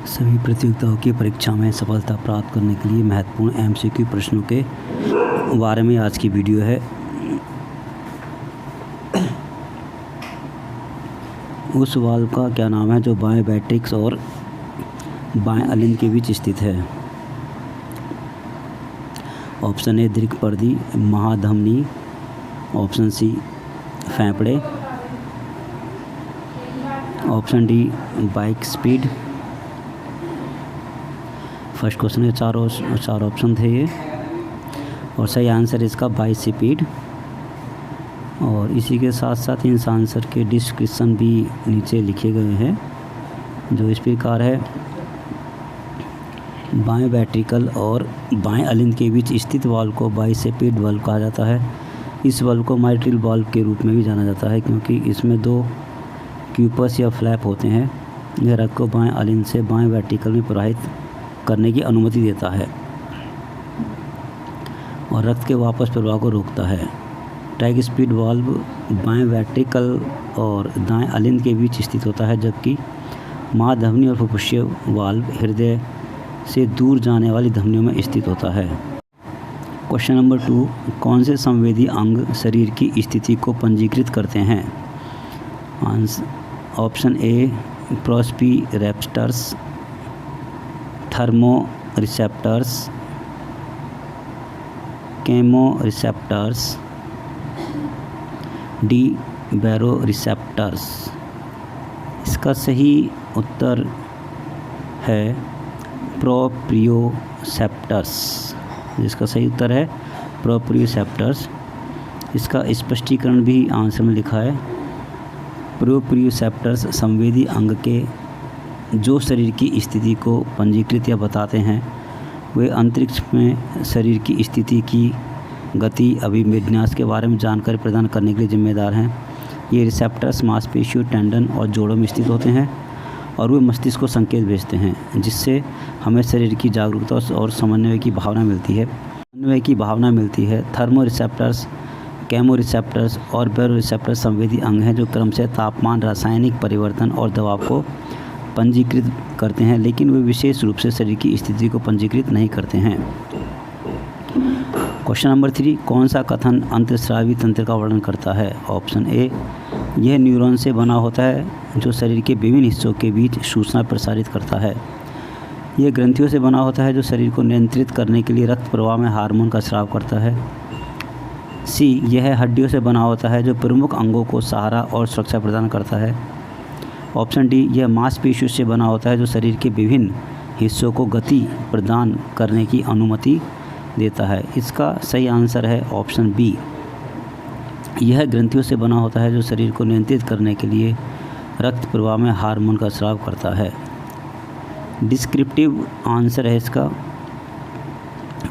सभी प्रतियोगिताओं की परीक्षा में सफलता प्राप्त करने के लिए महत्वपूर्ण एमसीक्यू प्रश्नों के बारे में आज की वीडियो है। उस वाल्व का क्या नाम है जो बाएं वेंट्रिक्स और बाएं अलिंद के बीच स्थित है? ऑप्शन ए दीर्घपर्दी महाधमनी, ऑप्शन सी फेफड़े, option D bike speed. First question के चार ऑप्शन थे ये, और सही आंसर इसका बाइक स्पीड। और इसी के साथ साथ इन आंसर के डिस्क्रिप्शन भी नीचे लिखे गए हैं, जो इस प्रकार है। बाएं वेंट्रिकल और बाएं अलिंद के बीच स्थित वाल्व को बाइसेपिड वाल्व कहा जाता है। इस वाल्व को माइट्रियल वाल्व के रूप में भी जाना जाता है, क्योंकि इसमें दो क्यूपस या फ्लैप होते हैं। यह रक्त को बाएं अलिंद से बाएं वेंट्रिकल में प्रवाहित करने की अनुमति देता है और रक्त के वापस प्रवाह को रोकता है। ट्रैक स्पीड वाल्व बाएं वेंट्रिकल और दाएं अलिंद के बीच स्थित होता है, जबकि महाधमनी और फुफ्फुसीय वाल्व हृदय से दूर जाने वाली धमनियों में स्थित होता है। क्वेश्चन नंबर 2, कौन से संवेदी अंग शरीर की स्थिति को पंजीकृत करते हैं? Option A proprioceptors, thermo receptors, chemo receptors, D baro receptors. इसका सही उत्तर है प्रोप्रियोसेप्टर्स। जिसका सही उत्तर है प्रोप्रियोसेप्टर्स। इसका स्पष्टीकरण भी आंसर में लिखा है। प्रोप्रियोसेप्टर्स संवेदी अंग के जो शरीर की स्थिति को पंजीकृत या बताते हैं, वे अंतरिक्ष में शरीर की स्थिति की गति अभिविन्यास के बारे में जानकारी प्रदान करने के लिए जिम्मेदार हैं। ये रिसेप्टर्स मांसपेशियों, टेंडन और जोड़ों में स्थित होते हैं और वे मस्तिष्क को संकेत भेजते हैं, जिससे हमें शरीर की जागरूकता और समन्वय की भावना मिलती है। थर्मो रिसेप्टर्स, केमो रिसेप्टर्स और बैरो रिसेप्टर्स संवेदी अंग हैं जो क्रमशः तापमान, रासायनिक परिवर्तन और दबाव को पंजीकृत करते हैं, लेकिन वे विशेष रूप से शरीर की स्थिति को पंजीकृत नहीं करते हैं। क्वेश्चन नंबर 3, कौन सा कथन अंतःस्रावी तंत्र का वर्णन करता है? ऑप्शन ए, यह न्यूरॉन से बना होता है जो शरीर के विभिन्न हिस्सों के बीच सूचना प्रसारित करता है। यह ग्रंथियों से बना होता है जो शरीर को नियंत्रित करने के लिए रक्त प्रवाह में हार्मोन का स्राव करता है। सी, यह हड्डियों से बना होता है जो प्रमुख अंगों को सहारा और सुरक्षा प्रदान करता है। ऑप्शन डी, यह मांसपेशियों से बना होता है जो शरीर के विभिन्न हिस्सों को गति प्रदान करने की अनुमति देता है। इसका सही आंसर है ऑप्शन बी, यह ग्रंथियों से बना होता है जो शरीर को नियंत्रित करने के लिए रक्त प्रवाह में हार्मोन का स्राव करता है। डिस्क्रिप्टिव आंसर है इसका,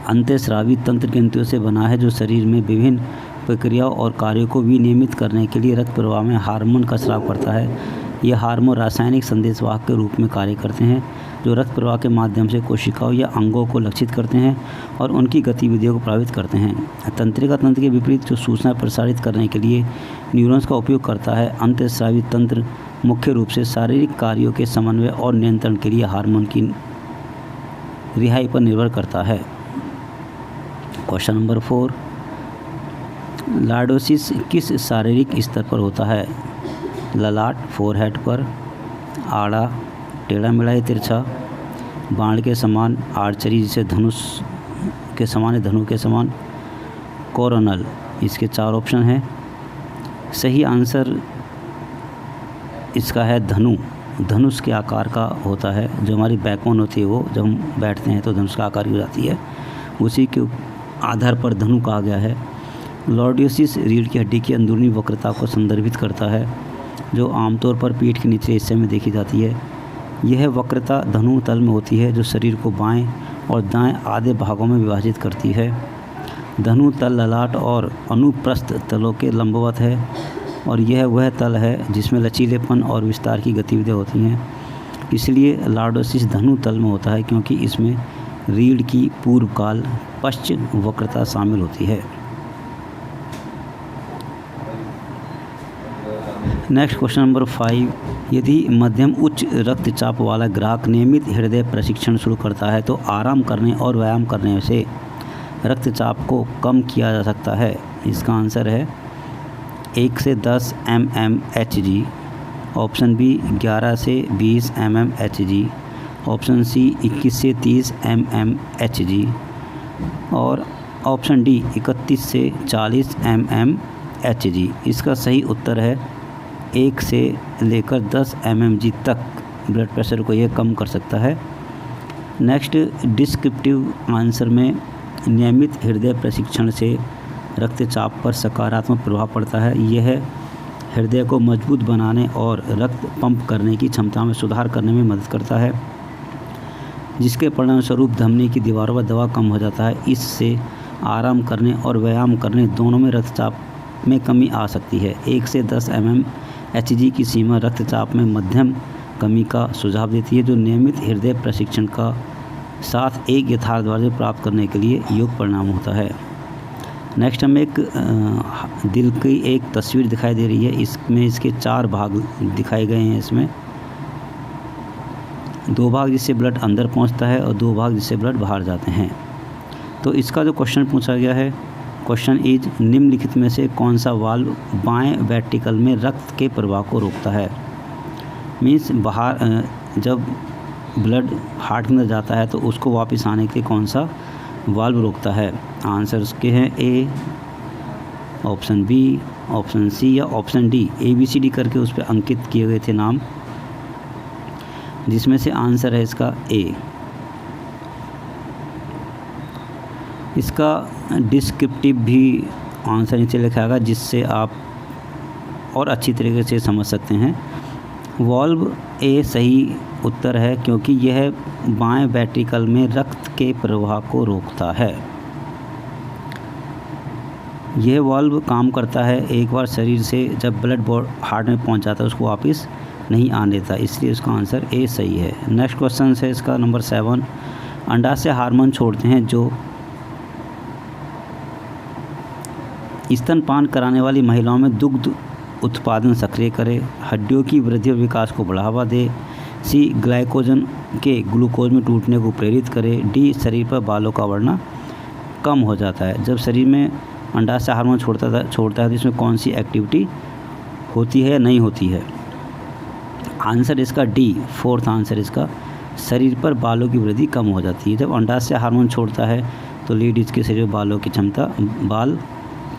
अंतःस्रावी तंत्र ग्रंथियों से बना है जो शरीर में विभिन्न प्रक्रियाओं और कार्यों को विनियमित करने के लिए रक्त प्रवाह में हार्मोन का स्राव करता है। यह हार्मोन रासायनिक संदेशवाहक के रूप में कार्य करते हैं, जो रक्त प्रवाह के माध्यम से कोशिकाओं या अंगों को लक्षित करते हैं और उनकी गतिविधियों को प्रभावित करते हैं। तंत्रिका तंत्र के विपरीत जो सूचना प्रसारित करने के लिए न्यूरॉन्स का उपयोग करता है, अंतःस्रावी तंत्र मुख्य रूप से शारीरिक कार्यों के समन्वय और नियंत्रण के लिए हार्मोन की रिहाई पर निर्भर करता है। क्वेश्चन नंबर 4, लॉर्डोसिस किस शारीरिक स्तर पर होता है? ललाट, फोरहेड पर, आड़ा, टेढ़ा मेढ़ा या तिरछा, बाण के समान, आर्चरी जिसे धनुष के समान है, धनु के समान, कोरोनल। इसके 4 ऑप्शन हैं। सही आंसर इसका है धनु। धनुष के आकार का होता है। जो हमारी बैकबोन होती है, वो जब हम बैठते हैं तो धनुष का आकार की हो जाती है, उसी के आधार पर धनु कहा गया है। लॉर्डोसिस रीढ़ की हड्डी की अंदरूनी वक्रता को संदर्भित करता है, जो आमतौर पर पीठ के निचले हिस्से में देखी जाती है। यह वक्रता धनु तल में होती है, जो शरीर को बाएं और दाएं आधे भागों में विभाजित करती है। धनु तल ललाट और अनुप्रस्थ तलों के लंबवत है, और यह वह तल है जिसमें लचीलेपन और विस्तार की गतिविधियाँ होती हैं। इसलिए लॉर्डोसिस धनु तल में होता है, क्योंकि इसमें रीढ़ की पूर्वकाल पश्च वक्रता शामिल होती है। नेक्स्ट क्वेश्चन नंबर 5, यदि मध्यम उच्च रक्तचाप वाला ग्राहक नियमित हृदय प्रशिक्षण शुरू करता है तो आराम करने और व्यायाम करने से रक्तचाप को कम किया जा सकता है। इसका आंसर है 1 से 10 mmHg, ऑप्शन बी 11 से 20 mmHg, ऑप्शन सी 21 से 30 mmHg और ऑप्शन डी 31 से 40 mmHg। इसका सही उत्तर है 1 से लेकर 10 mmHg तक ब्लड प्रेशर को यह कम कर सकता है। नेक्स्ट डिस्क्रिप्टिव आंसर में नियमित हृदय प्रशिक्षण से रक्तचाप पर सकारात्मक प्रभाव पड़ता है। यह हृदय को मजबूत बनाने और रक्त पंप करने की क्षमता में सुधार करने में मदद करता है, जिसके परिणामस्वरूप धमनी की दीवारों पर दबाव कम हो जाता है। इससे आराम करने और व्यायाम करने दोनों में रक्तचाप में कमी आ सकती है। 1 से 10 mmHg की सीमा रक्तचाप में मध्यम कमी का सुझाव देती है, जो नियमित हृदय प्रशिक्षण का साथ एक यथार्थवादी प्राप्त करने के लिए योग्य परिणाम होता है। नेक्स्ट हमें एक दिल की एक तस्वीर दिखाई दे रही है। इसमें इसके 4 भाग दिखाए गए हैं। इसमें 2 भाग जिससे ब्लड अंदर पहुंचता है और 2 भाग जिससे ब्लड बाहर जाते हैं। तो इसका जो क्वेश्चन पूछा गया है, क्वेश्चन इज निम्नलिखित में से कौन सा वाल्व बाएं वेंट्रिकल में रक्त के प्रवाह को रोकता है। मीन्स बाहर जब ब्लड हार्ट में जाता है तो उसको वापस आने के लिए कौन सा वाल्व रोकता है। आंसर उसके हैं ए, ऑप्शन बी, ऑप्शन सी या ऑप्शन डी। ABCD करके उस पर अंकित किए गए थे नाम, जिसमें से आंसर है इसका ए। इसका डिस्क्रिप्टिव भी आंसर नीचे लिखा होगा, जिससे आप और अच्छी तरीके से समझ सकते हैं। वाल्व ए सही उत्तर है, क्योंकि यह बाएं वेंट्रिकल में रक्त के प्रवाह को रोकता है। यह वाल्व काम करता है एक बार शरीर से जब ब्लड हार्ट में पहुंच जाता है उसको वापस नहीं आने देता, इसलिए इसका आंसर ए सही है। नेक्स्ट क्वेश्चन है इसका नंबर 7, अंडाशय हार्मोन छोड़ते हैं जो स्तनपान कराने वाली महिलाओं में दुग्ध उत्पादन सक्रिय करे, हड्डियों की वृद्धि और विकास को बढ़ावा दे, सी ग्लाइकोजन के ग्लूकोज में टूटने को प्रेरित करे, डी शरीर पर बालों का बढ़ना कम हो जाता है। जब शरीर में अंडाशय हार्मोन छोड़ता है तो इसमें कौन सी एक्टिविटी होती है या नहीं होती है। आंसर इसका डी, 4th आंसर इसका, शरीर पर बालों की वृद्धि कम हो जाती है। जब अंडाशय हार्मोन छोड़ता है तो लेडीज के शरीर में बालों की क्षमता बाल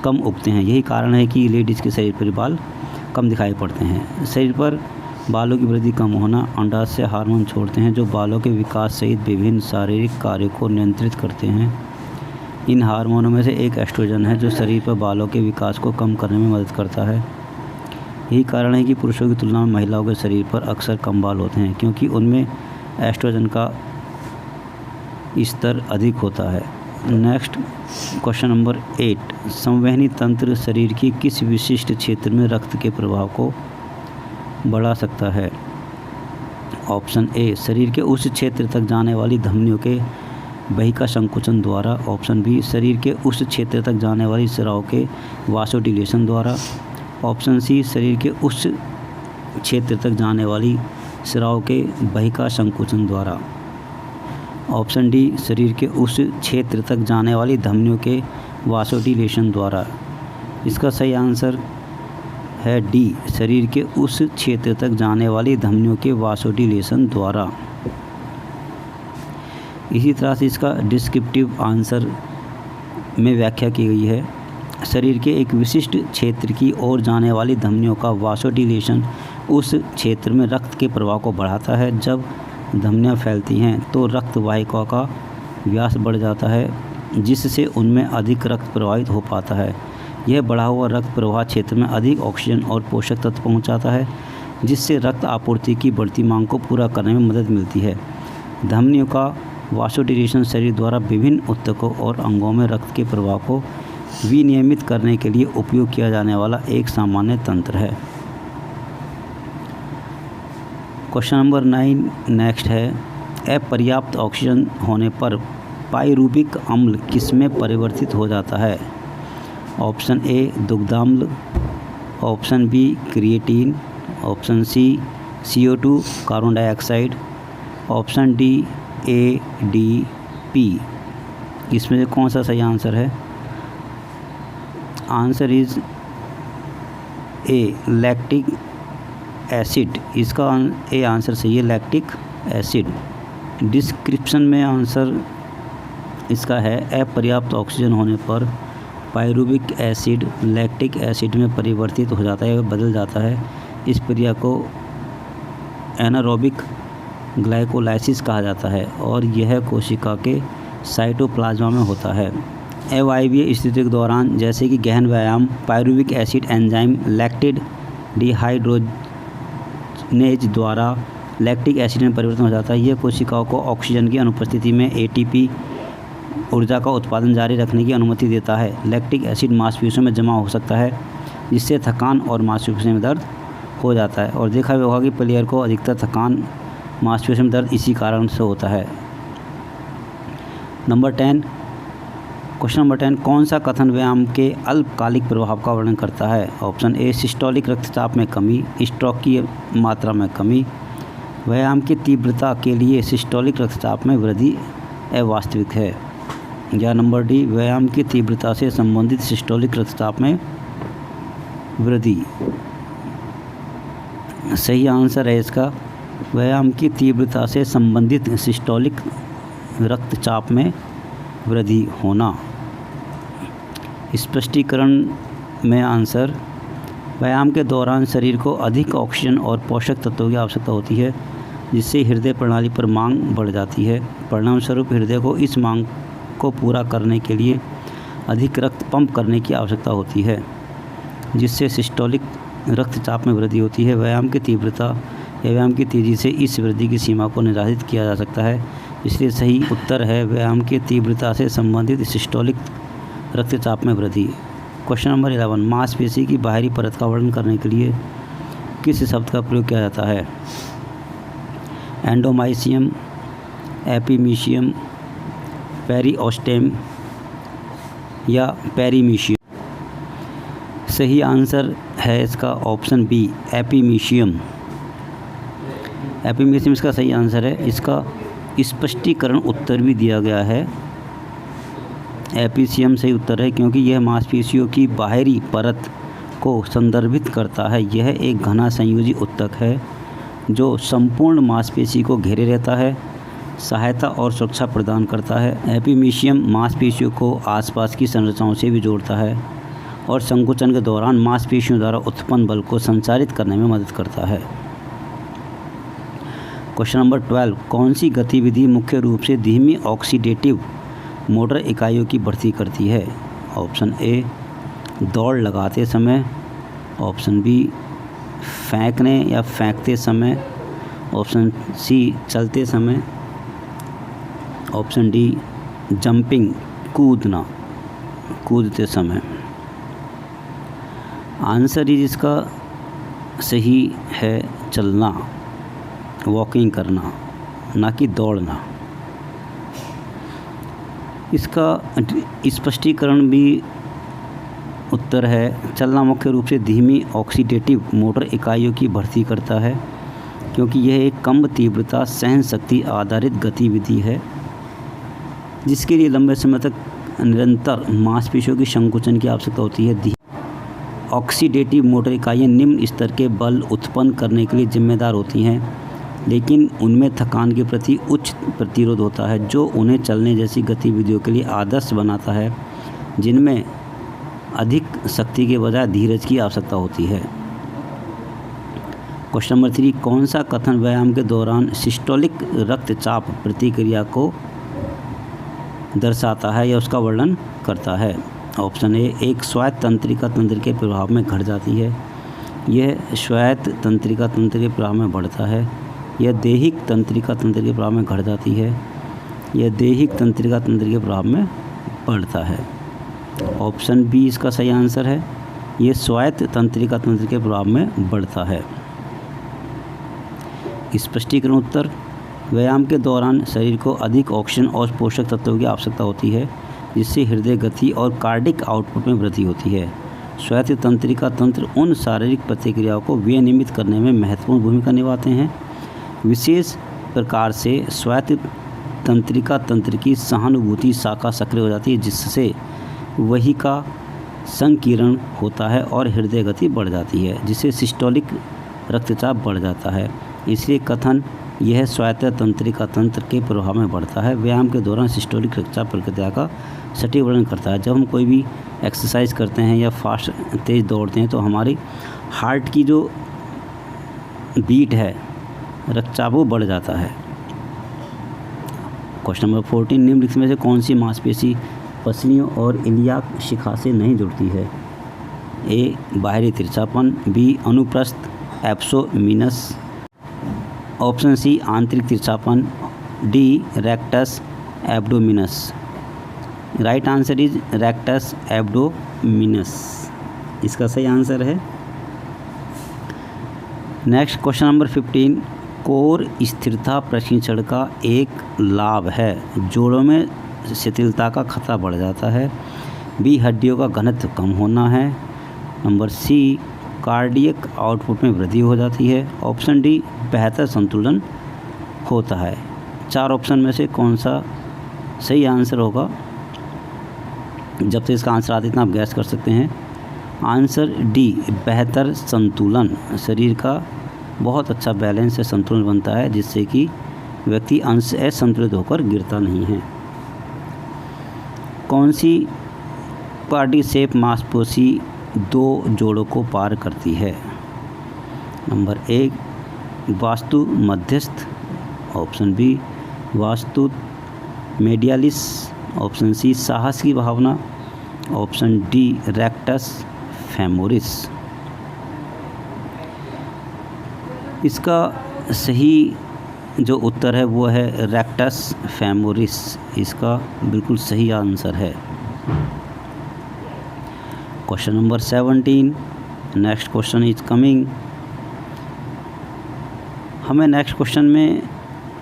कम उगते हैं। यही कारण है कि लेडीज़ के शरीर पर बाल कम दिखाई पड़ते हैं। शरीर पर बालों की वृद्धि कम होना अंडाशय हार्मोन छोड़ते हैं जो बालों के विकास सहित विभिन्न शारीरिक कार्यों को नियंत्रित करते हैं। इन हार्मोनों में से एक एस्ट्रोजन है जो शरीर पर बालों के विकास को कम करने में मदद करता है। यही कारण है कि पुरुषों की तुलना में महिलाओं के शरीर पर अक्सर कम बाल होते हैं, क्योंकि उनमें एस्ट्रोजन का स्तर अधिक होता है। नेक्स्ट क्वेश्चन नंबर 8, संवहनी तंत्र शरीर की किस विशिष्ट क्षेत्र में रक्त के प्रवाह को बढ़ा सकता है। ऑप्शन ए, शरीर के उस क्षेत्र तक जाने वाली धमनियों के बहिका संकुचन द्वारा, ऑप्शन बी, शरीर के उस क्षेत्र तक जाने वाली शिराओं के वासोडिलेशन द्वारा, ऑप्शन सी, शरीर के उस क्षेत्र तक जाने वाली शिराओं के बहिका संकुचन द्वारा, ऑप्शन डी, शरीर के उस क्षेत्र तक जाने वाली धमनियों के वासोडिलेशन द्वारा। इसका सही आंसर है डी, शरीर के उस क्षेत्र तक जाने वाली धमनियों के वासोडिलेशन द्वारा। इसी तरह से इसका डिस्क्रिप्टिव आंसर में व्याख्या की गई है, शरीर के एक विशिष्ट क्षेत्र की ओर जाने वाली धमनियों का वासोडिलेशन उस क्षेत्र में रक्त के प्रवाह को बढ़ाता है। जब धमनियाँ फैलती हैं तो रक्त वाहिकाओं का व्यास बढ़ जाता है, जिससे उनमें अधिक रक्त प्रवाहित हो पाता है। यह बढ़ा हुआ रक्त प्रवाह क्षेत्र में अधिक ऑक्सीजन और पोषक तत्व पहुंचाता है, जिससे रक्त आपूर्ति की बढ़ती मांग को पूरा करने में मदद मिलती है। धमनियों का वासोडिलेशन शरीर द्वारा विभिन्न ऊतकों और अंगों में रक्त के प्रवाह को विनियमित करने के लिए उपयोग किया जाने वाला एक सामान्य तंत्र है। क्वेश्चन नंबर 9 नेक्स्ट है, अपर्याप्त ऑक्सीजन होने पर पाइरूबिक अम्ल किसमें परिवर्तित हो जाता है। ऑप्शन ए, दुग्धाम्ल, option B creatine, option C CO2 carbon dioxide, option D ADP। इसमें से कौन सा सही आंसर है? Answer is A lactic acid. इसका ए आंसर सही है, लैक्टिक एसिड। डिस्क्रिप्शन में आंसर इसका है अपर्याप्त ऑक्सीजन होने पर पायरुविक एसिड लैक्टिक एसिड में परिवर्तित हो जाता है, बदल जाता है। इस प्रक्रिया को एनारोबिक ग्लाइकोलाइसिस कहा जाता है और यह कोशिका के साइटोप्लाज्मा में होता है। अवायवीय स्थिति के दौरान जैसे कि गहन व्यायाम pyruvic acid enzyme lactic dehydrogenase द्वारा लैक्टिक एसिड में परिवर्तन हो जाता है। यह कोशिकाओं को ऑक्सीजन की अनुपस्थिति में ATP ऊर्जा का उत्पादन जारी रखने की अनुमति देता है। लैक्टिक एसिड मांसपेशियों में जमा हो सकता है जिससे थकान और मांसपेशियों में दर्द हो जाता है। और देखा भी होगा कि प्लेयर को अधिकतर थकान मांसपेशियों में दर्द इसी कारण से होता है। क्वेश्चन नंबर 10 कौन सा कथन व्यायाम के अल्पकालिक प्रभाव का वर्णन करता है? ऑप्शन ए सिस्टोलिक रक्तचाप में कमी, स्ट्रोक की मात्रा में कमी, व्यायाम की तीव्रता के लिए सिस्टोलिक रक्तचाप में वृद्धि अवास्तविक है, या नंबर डी व्यायाम की तीव्रता से संबंधित सिस्टोलिक रक्तचाप में वृद्धि। सही आंसर है इसका व्यायाम की तीव्रता से संबंधित सिस्टोलिक रक्तचाप में वृद्धि होना। स्पष्टीकरण में आंसर व्यायाम के दौरान शरीर को अधिक ऑक्सीजन और पोषक तत्वों की आवश्यकता होती है जिससे हृदय प्रणाली पर मांग बढ़ जाती है। परिणामस्वरूप हृदय को इस मांग को पूरा करने के लिए अधिक रक्त पंप करने की आवश्यकता होती है जिससे सिस्टोलिक रक्तचाप में वृद्धि होती है। व्यायाम की तीव्रता या व्यायाम की तेज़ी से इस वृद्धि की सीमा को निर्धारित किया जा सकता है, इसलिए सही उत्तर है व्यायाम की तीव्रता से संबंधित सिस्टोलिक रक्तचाप में वृद्धि। क्वेश्चन नंबर 11 मांसपेशी की बाहरी परत का वर्णन करने के लिए किस शब्द का प्रयोग किया जाता है? एंडोमाइसियम, एपिमीशियम, पेरिओस्टेम या पेरीमीशियम। सही आंसर है इसका ऑप्शन बी एपिमीशियम। एपिमीशियम इसका सही आंसर है। इसका स्पष्टीकरण उत्तर भी दिया गया है। एपिसीएम सही उत्तर है क्योंकि यह मांसपेशियों की बाहरी परत को संदर्भित करता है। यह एक घना संयोजी ऊतक है जो संपूर्ण मांसपेशी को घेरे रहता है, सहायता और सुरक्षा प्रदान करता है। एपिमीशियम मांसपेशियों को आसपास की संरचनाओं से भी जोड़ता है और संकुचन के दौरान मांसपेशियों द्वारा उत्पन्न बल को संचारित करने में मदद करता है। क्वेश्चन नंबर 12 कौन सी गतिविधि मुख्य रूप से धीमी ऑक्सीडेटिव मोटर इकाइयों की भर्ती करती है? ऑप्शन ए दौड़ लगाते समय, ऑप्शन बी फेंकने या फेंकते समय, ऑप्शन सी चलते समय, ऑप्शन डी जंपिंग कूदना कूदते समय। आंसर इज इसका सही है चलना, वॉकिंग करना, ना कि दौड़ना। इसका स्पष्टीकरण भी उत्तर है चलना मुख्य रूप से धीमी ऑक्सीडेटिव मोटर इकाइयों की भर्ती करता है क्योंकि यह एक कम तीव्रता सहन शक्ति आधारित गतिविधि है जिसके लिए लंबे समय तक निरंतर मांसपेशियों की संकुचन की आवश्यकता होती है। ऑक्सीडेटिव मोटर इकाइयाँ निम्न स्तर के बल उत्पन्न करने के लिए जिम्मेदार होती हैं, लेकिन उनमें थकान के प्रति उच्च प्रतिरोध होता है जो उन्हें चलने जैसी गतिविधियों के लिए आदर्श बनाता है जिनमें अधिक शक्ति के बजाय धीरज की आवश्यकता होती है। क्वेश्चन नंबर 3 कौन सा कथन व्यायाम के दौरान सिस्टोलिक रक्तचाप प्रतिक्रिया को दर्शाता है या उसका वर्णन करता है? ऑप्शन ए एक स्वायत्त तंत्रिका तंत्र के प्रभाव में घट जाती है, यह स्वायत्त तंत्रिका तंत्र के प्रभाव में बढ़ता है, यह दैहिक तंत्रिका तंत्र के प्रभाव में घट जाती है, यह दैहिक तंत्रिका तंत्र के प्रभाव में बढ़ता है। ऑप्शन बी इसका सही आंसर है, यह स्वायत्त तंत्रिका तंत्र के प्रभाव में बढ़ता है। स्पष्टीकरण उत्तर व्यायाम के दौरान शरीर को अधिक ऑक्सीजन और पोषक तत्वों की आवश्यकता होती है जिससे हृदय गति और कार्डिक आउटपुट में वृद्धि होती है। स्वायत्त तंत्रिका तंत्र उन शारीरिक प्रतिक्रियाओं को विनियमित करने में महत्वपूर्ण भूमिका निभाते हैं। विशेष प्रकार से स्वायत्त तंत्रिका तंत्र की सहानुभूति शाखा सक्रिय हो जाती है, जिससे वही का संकीर्ण होता है और हृदय गति बढ़ जाती है, जिससे सिस्टोलिक रक्तचाप बढ़ जाता है। इसलिए कथन यह स्वायत्त तंत्रिका तंत्र के प्रभाव में बढ़ता है। व्यायाम के दौरान सिस्टोलिक रक्तचाप प्रक्रिया का सटीक वर्णन करता है। जब हम कोई भी एक्सरसाइज करते हैं या फास्ट तेज़ दौड़ते हैं तो हमारी हार्ट की जो बीट है, रक्तचाप वो बढ़ जाता है। क्वेश्चन नंबर 14, निम्नलिखित में से कौन सी मांसपेशी पसलियों और इलियाक शिखा से नहीं जुड़ती है? ए बाहरी तिरछापन, बी अनुप्रस्थ एब्डोमिनस, ऑप्शन सी आंतरिक तिरछापन, D rectus abdominis. Right answer is rectus abdominis, इसका सही आंसर है। नेक्स्ट क्वेश्चन नंबर 15, कोर स्थिरता प्रशिक्षण का एक लाभ है। जोड़ों में शिथिलता का खतरा बढ़ जाता है। बी हड्डियों का घनत्व कम होना है। नंबर सी कार्डियक आउटपुट में वृद्धि हो जाती है। ऑप्शन डी बेहतर संतुलन होता है। 4 ऑप्शन में से कौन सा सही आंसर होगा? जब तक इसका आंसर आते इतना आप गैस कर सकते हैं। आंसर डी बेहतर संतुलन, शरीर का बहुत अच्छा बैलेंस से संतुलन बनता है, जिससे कि व्यक्ति असंतुलित होकर गिरता नहीं है। कौन सी क्वाड्रिसेप मांसपेशी 2 जोड़ों को पार करती है? नंबर 1 वास्तु मध्यस्थ, option B vastus medialis, option C साहस की भावना, ऑप्शन डी रेक्टस फेमोरिस। इसका सही जो उत्तर है वो है रेक्टस फेमोरिस, इसका बिल्कुल सही आंसर है। Question number 17, next question is coming. हमें नेक्स्ट क्वेश्चन में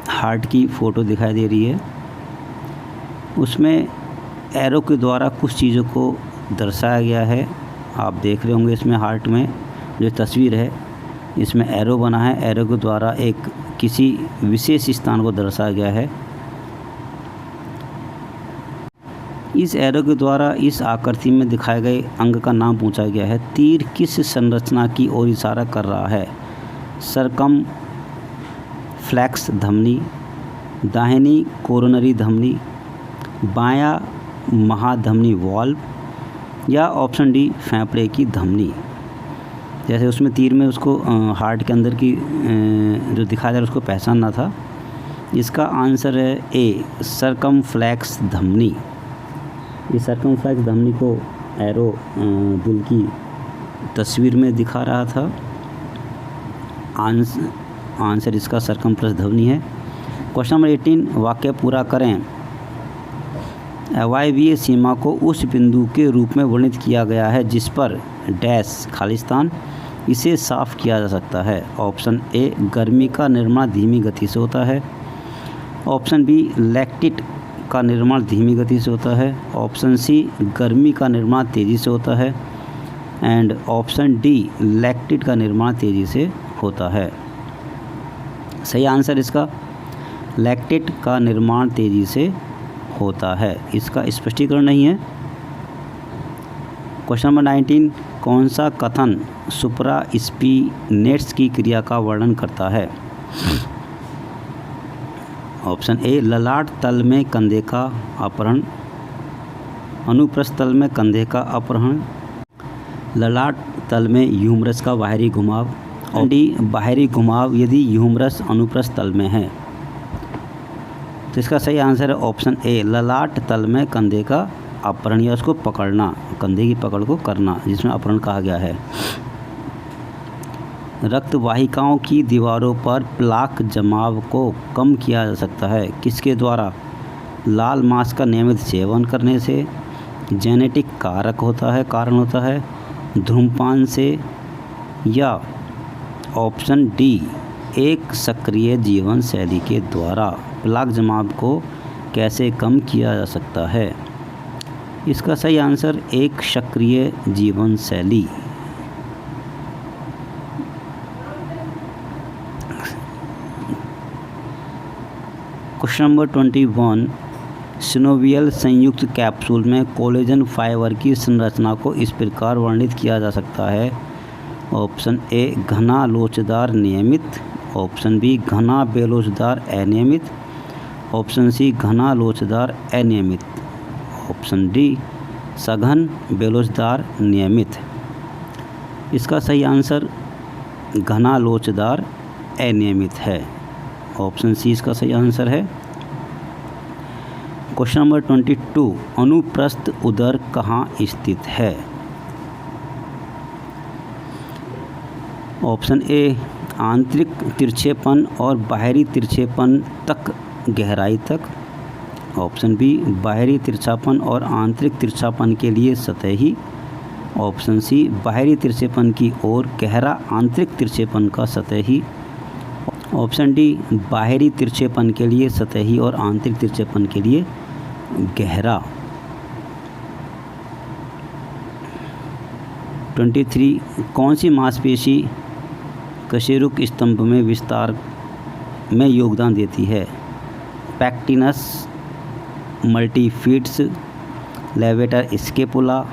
हार्ट की फ़ोटो दिखाई दे रही है। उसमें एरो के द्वारा कुछ चीज़ों को दर्शाया गया है। आप देख रहे होंगे इसमें हार्ट में जो तस्वीर है, इसमें एरो बना है। एरो के द्वारा एक किसी विशेष स्थान को दर्शाया गया है। इस एरो के द्वारा इस आकृति में दिखाए गए अंग का नाम पूछा गया है। तीर किस संरचना की ओर इशारा कर रहा है? सरकम फ्लैक्स धमनी, दाहिनी कोरोनरी धमनी, बायां महाधमनी वाल्व, या ऑप्शन डी फेफड़े की धमनी। जैसे उसमें तीर में उसको हार्ट के अंदर की जो दिखाया जा रहा है उसको पहचानना था। इसका आंसर है ए सरकमफ्लैक्स धमनी। इस सरकमफ्लैक्स धमनी को एरो दिल की तस्वीर में दिखा रहा था। आंसर इसका सरकमफ्लैक्स धमनी है। क्वेश्चन नंबर 18, वाक्य पूरा करें। अवायवीय सीमा को उस बिंदु के रूप में वर्णित किया गया है जिस पर डैश खालिस्तान इसे साफ किया जा सकता है। ऑप्शन ए गर्मी का निर्माण धीमी गति से होता है, ऑप्शन बी लैक्टिट का निर्माण धीमी गति से होता है, ऑप्शन सी गर्मी का निर्माण तेज़ी से होता है, एंड ऑप्शन डी लैक्टिट का निर्माण तेज़ी से होता है। सही आंसर इसका लैक्टिट का निर्माण तेज़ी से होता है, इसका स्पष्टीकरण नहीं है। क्वेश्चन नंबर 19, कौन सा कथन सुप्रास्पिनेट्स की क्रिया का वर्णन करता है? ऑप्शन ए ललाट तल में कंधे का अपहरण, अनुप्रस्थ तल में कंधे का अपहरण, ललाट तल में ह्यूमरस का बाहरी घुमाव, और डी बाहरी घुमाव यदि ह्यूमरस अनुप्रस्थ तल में है। तो इसका सही आंसर है ऑप्शन ए ललाट तल में कंधे का अपहरण, या उसको पकड़ना, कंधे की पकड़ को करना, जिसमें अपहरण कहा गया है। रक्त वाहिकाओं की दीवारों पर प्लाक जमाव को कम किया जा सकता है किसके द्वारा? लाल मांस का नियमित सेवन करने से, जेनेटिक कारण होता है, धूम्रपान से, या ऑप्शन डी एक सक्रिय जीवन शैली के द्वारा। प्लाक जमाव को कैसे कम किया जा सकता है? इसका सही आंसर एक सक्रिय जीवन शैली। क्वेश्चन नंबर 21, सिनोवियल संयुक्त कैप्सूल में कोलेजन फाइबर की संरचना को इस प्रकार वर्णित किया जा सकता है। ऑप्शन ए घना लोचदार नियमित, ऑप्शन बी घना बेलोचदार अनियमित, ऑप्शन सी घना लोचदार अनियमित, ऑप्शन डी सघन बेलोचदार नियमित। इसका सही आंसर घना लोचदार अनियमित है। ऑप्शन सी इसका सही आंसर है। क्वेश्चन नंबर 22, अनुप्रस्थ उदर कहाँ स्थित है? ऑप्शन ए आंतरिक तिरछेपन और बाहरी तिरछेपन तक गहराई तक, ऑप्शन बी बाहरी तिरछापन और आंतरिक तिरछापन के लिए सतही, ऑप्शन सी बाहरी तिरछेपन की ओर गहरा आंतरिक तिरछेपन का सतही, ऑप्शन डी बाहरी तिरछेपन के लिए सतही और आंतरिक तिरछेपन के लिए गहरा। 23, कौन सी मांसपेशी कशेरुक स्तंभ में विस्तार में योगदान देती है? Pectineus, multifidus, levator scapulae,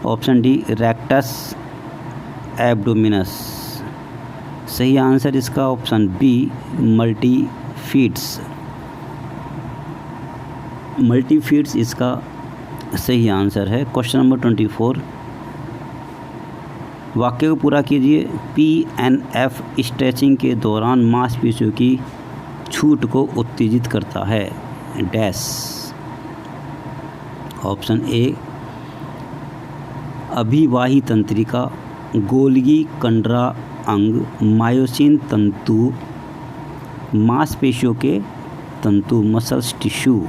option D rectus abdominis. सही आंसर इसका ऑप्शन बी मल्टीफिट्स। मल्टीफिट्स इसका सही आंसर है। क्वेश्चन नंबर 24, वाक्य को पूरा कीजिए। PNF स्ट्रेचिंग के दौरान मांसपेशियों की छूट को उत्तेजित करता है। डैश। ऑप्शन ए अभिवाही तंत्रिका, गोल्गी कंडरा अंग, मायोसिन तंतु, मांसपेशियों के तंतु मसल्स टिश्यू।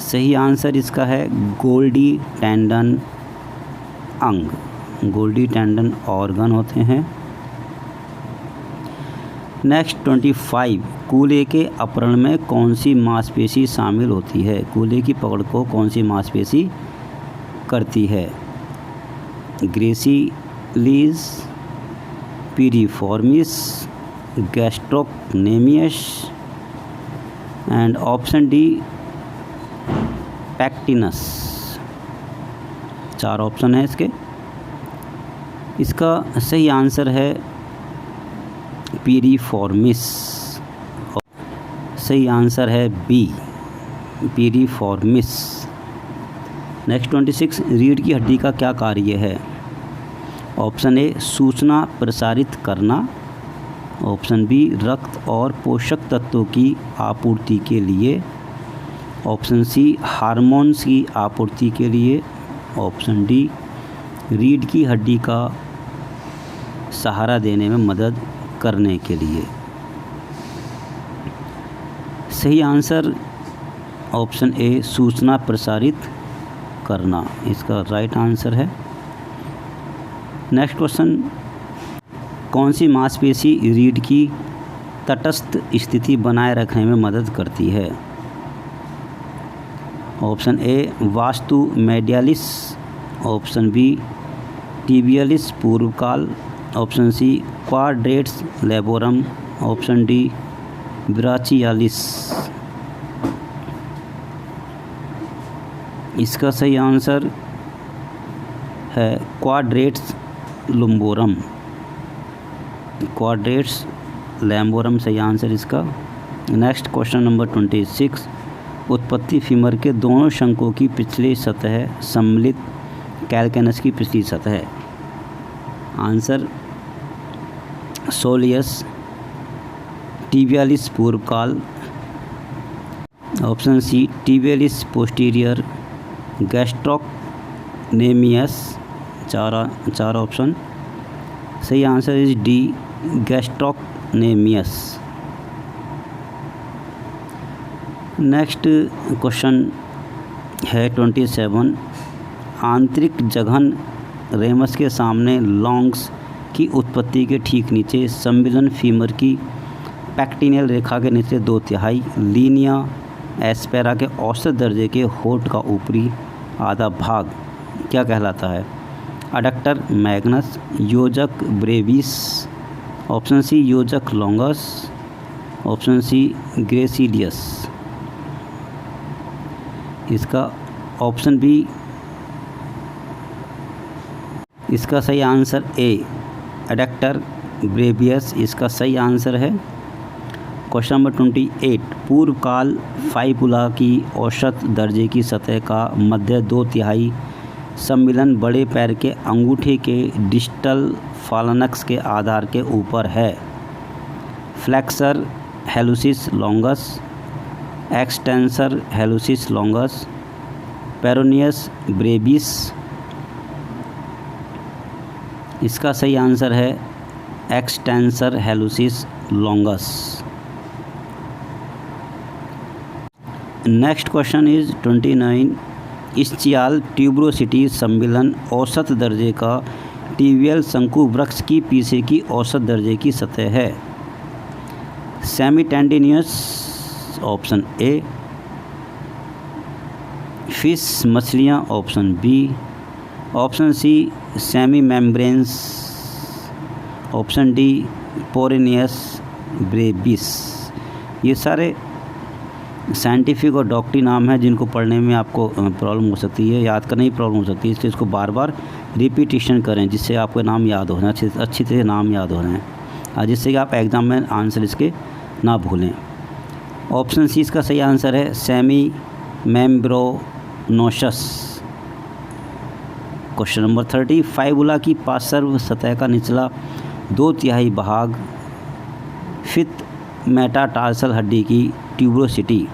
सही आंसर इसका है गोल्गी टेंडन अंग। गोल्गी टेंडन ऑर्गन होते हैं। नेक्स्ट 25, कूल्हे के अपहरण में कौन सी मांसपेशी शामिल होती है? कूल्हे की पकड़ को कौन सी मांसपेशी करती है? Gracilis, piriformis, gastrocnemius and option D pectineus. 4 option है इसके। इसका सही आंसर है पीरिफॉर्मिस। सही आंसर है बी पीरिफॉर्मिस। नेक्स्ट 26, रीढ़ की हड्डी का क्या कार्य है? ऑप्शन ए सूचना प्रसारित करना, ऑप्शन बी रक्त और पोषक तत्वों की आपूर्ति के लिए, ऑप्शन सी हार्मोन्स की आपूर्ति के लिए, ऑप्शन डी रीढ़ की हड्डी का सहारा देने में मदद करने के लिए। सही आंसर ऑप्शन ए सूचना प्रसारित करना इसका राइट आंसर है। नेक्स्ट क्वेश्चन, कौन सी मांसपेशी रीढ़ की तटस्थ स्थिति बनाए रखने में मदद करती है? Option A vastus medialis, option B tibialis पूर्वकाल, option C quadratus lumborum, option D brachialis. इसका सही आंसर है क्वाड्रेट्स लुम्बोरम। क्वाड्रेट्स लैम्बोरम सही आंसर इसका। नेक्स्ट क्वेश्चन नंबर 26, उत्पत्ति फीमर के दोनों शंकों की पिछली सतह सम्मिलित कैल्केनस की पिछली सतह। आंसर सोलियस टिबियालिस पूर्वकाल, option C tibialis posterior, gastrocnemius. 4 option. सही answer is D gastrocnemius. Next question है 27, आंतरिक जघन रेमस के सामने लॉन्ग्स की उत्पत्ति के ठीक नीचे सम्मिलन फीमर की पैक्टिनियल रेखा के नीचे 2/3 लीनिया एस्पेरा के औसत दर्जे के होठ का ऊपरी आधा भाग क्या कहलाता है? अडक्टर मैग्नस, योजक ब्रेविस, ऑप्शन सी योजक लॉन्गस, ऑप्शन सी ग्रेसिलियस। इसका ऑप्शन बी, इसका सही आंसर ए एडक्टर ब्रेवियस इसका सही आंसर है। क्वेश्चन नंबर 28, पूर्व काल फाइबुला की औसत दर्जे की सतह का मध्य 2/3 सम्मिलन बड़े पैर के अंगूठे के डिस्टल फालनक्स के आधार के ऊपर है। Flexor hallucis longus, extensor hallucis longus, peroneus brevis. इसका सही आंसर है extensor hallucis longus. Next question is 29, ischial tuberosity सम्मिलन औसत दर्जे का टिबियल शंकु वृक्ष की पीछे की औसत दर्जे की सतह है। सेमीटेंडिनियस ऑप्शन ए, फिश मछलियाँ option B, option C semimembranosus, option D peroneus brevis. ये सारे साइंटिफिक और डॉक्टरी नाम हैं जिनको पढ़ने में आपको प्रॉब्लम हो सकती है, याद करने में प्रॉब्लम हो सकती है, इसलिए इसको बार बार रिपीटिशन करें जिससे आपको नाम याद हो जाए, अच्छी तरह नाम याद हो जाए, जिससे कि आप एग्ज़ाम में आंसर इसके ना भूलें। ऑप्शन सी इसका सही आंसर है सेमी मेम्ब्रेनोसस। क्वेश्चन नंबर 30, फाइबुला की पार्श्व सतह का निचला 2/3 भाग फित मेटाटार्सल हड्डी की tuberosity.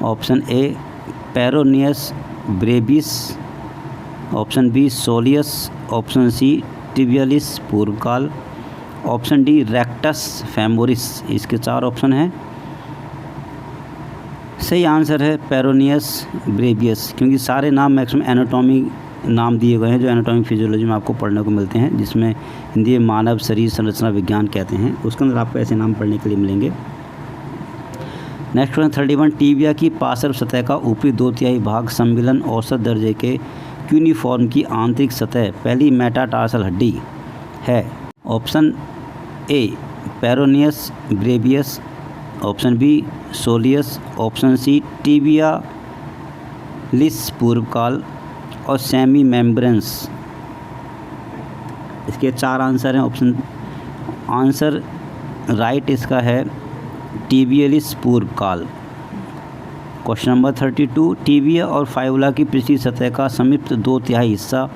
Option A peroneus brevis, option B soleus, option C tibialis पूर्वकाल, ऑप्शन डी रेक्टस फेमोरिस। इसके 4 ऑप्शन हैं। सही आंसर है पेरोनियस ब्रेवियस, क्योंकि सारे नाम मैक्सिमम एनाटॉमी नाम दिए गए हैं जो एनाटॉमिक फिजियोलॉजी में आपको पढ़ने को मिलते हैं, जिसमें हिंदी में मानव शरीर संरचना विज्ञान कहते हैं, उसके अंदर आपको ऐसे नाम पढ़ने के लिए मिलेंगे। नेक्स्ट क्वेश्चन 31, टीबिया की पार्श्व सतह का ऊपरी 2/3 भाग सम्मिलन औसत दर्जे के क्यूनिफॉर्म की आंतरिक सतह पहली मेटाटार्सल हड्डी है। Option A peroneus brevis, option B soleus, option C tibialis पूर्वकाल और सेमी मेम्ब्रेन्स। इसके 4 आंसर हैं। ऑप्शन आंसर राइट इसका है टिबियलिस पूर्वकाल। क्वेश्चन नंबर 32, टिबिया और फाइबुला की पिछली सतह का संयुक्त 2/3 हिस्सा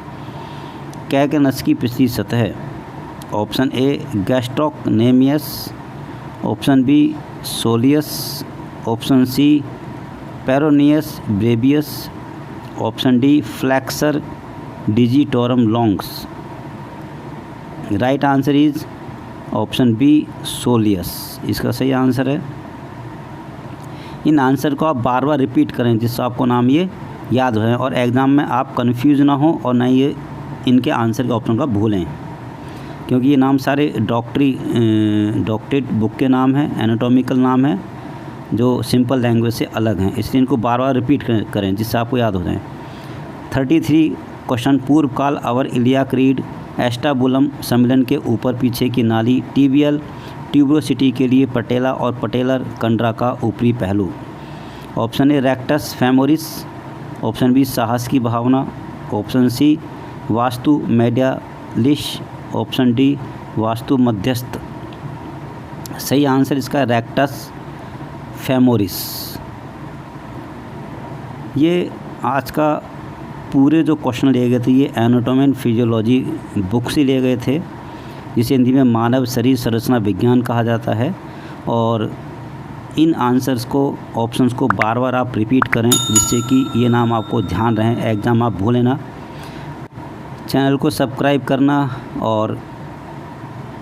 कैगनस की पिछली सतह है। Option A gastrocnemius, option B soleus, option C peroneus brevis, option D flexor digitorum longus. Right answer is option B soleus. इसका सही आंसर है। इन आंसर को आप बार बार रिपीट करें जिससे आपको नाम ये याद हो और एग्ज़ाम में आप कंफ्यूज ना हो और ना ये इनके आंसर के ऑप्शन का भूलें, क्योंकि ये नाम सारे डॉक्टरेट बुक के नाम हैं, एनाटॉमिकल नाम है जो सिंपल लैंग्वेज से अलग हैं, इसलिए इनको बार बार रिपीट करें जिससे आपको याद हो जाए। 33 क्वेश्चन, पूर्व काल अवर इलियाक रीढ़ एस्टाबुलम सम्मिलन के ऊपर पीछे की नाली टिबियल ट्यूबरोसिटी के लिए पटेला और पटेलर कंडरा का ऊपरी पहलू। Option A rectus femoris, option B साहस की भावना, option C vastus medialis, option D वास्तु मध्यस्थ। सही आंसर इसका रेक्टस फेमोरिस। ये आज का पूरे जो क्वेश्चन लिए गए थे ये एनाटॉमी एंड फिजियोलॉजी बुक से लिए गए थे, जिसे हिंदी में मानव शरीर संरचना विज्ञान कहा जाता है। और इन आंसर्स को ऑप्शंस को बार बार आप रिपीट करें जिससे कि ये नाम आपको ध्यान रहें, एग्ज़ाम आप भूलें ना। चैनल को सब्सक्राइब करना और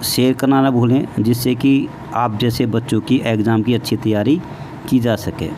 शेयर करना ना भूलें जिससे कि आप जैसे बच्चों की एग्ज़ाम की अच्छी तैयारी की जा सके।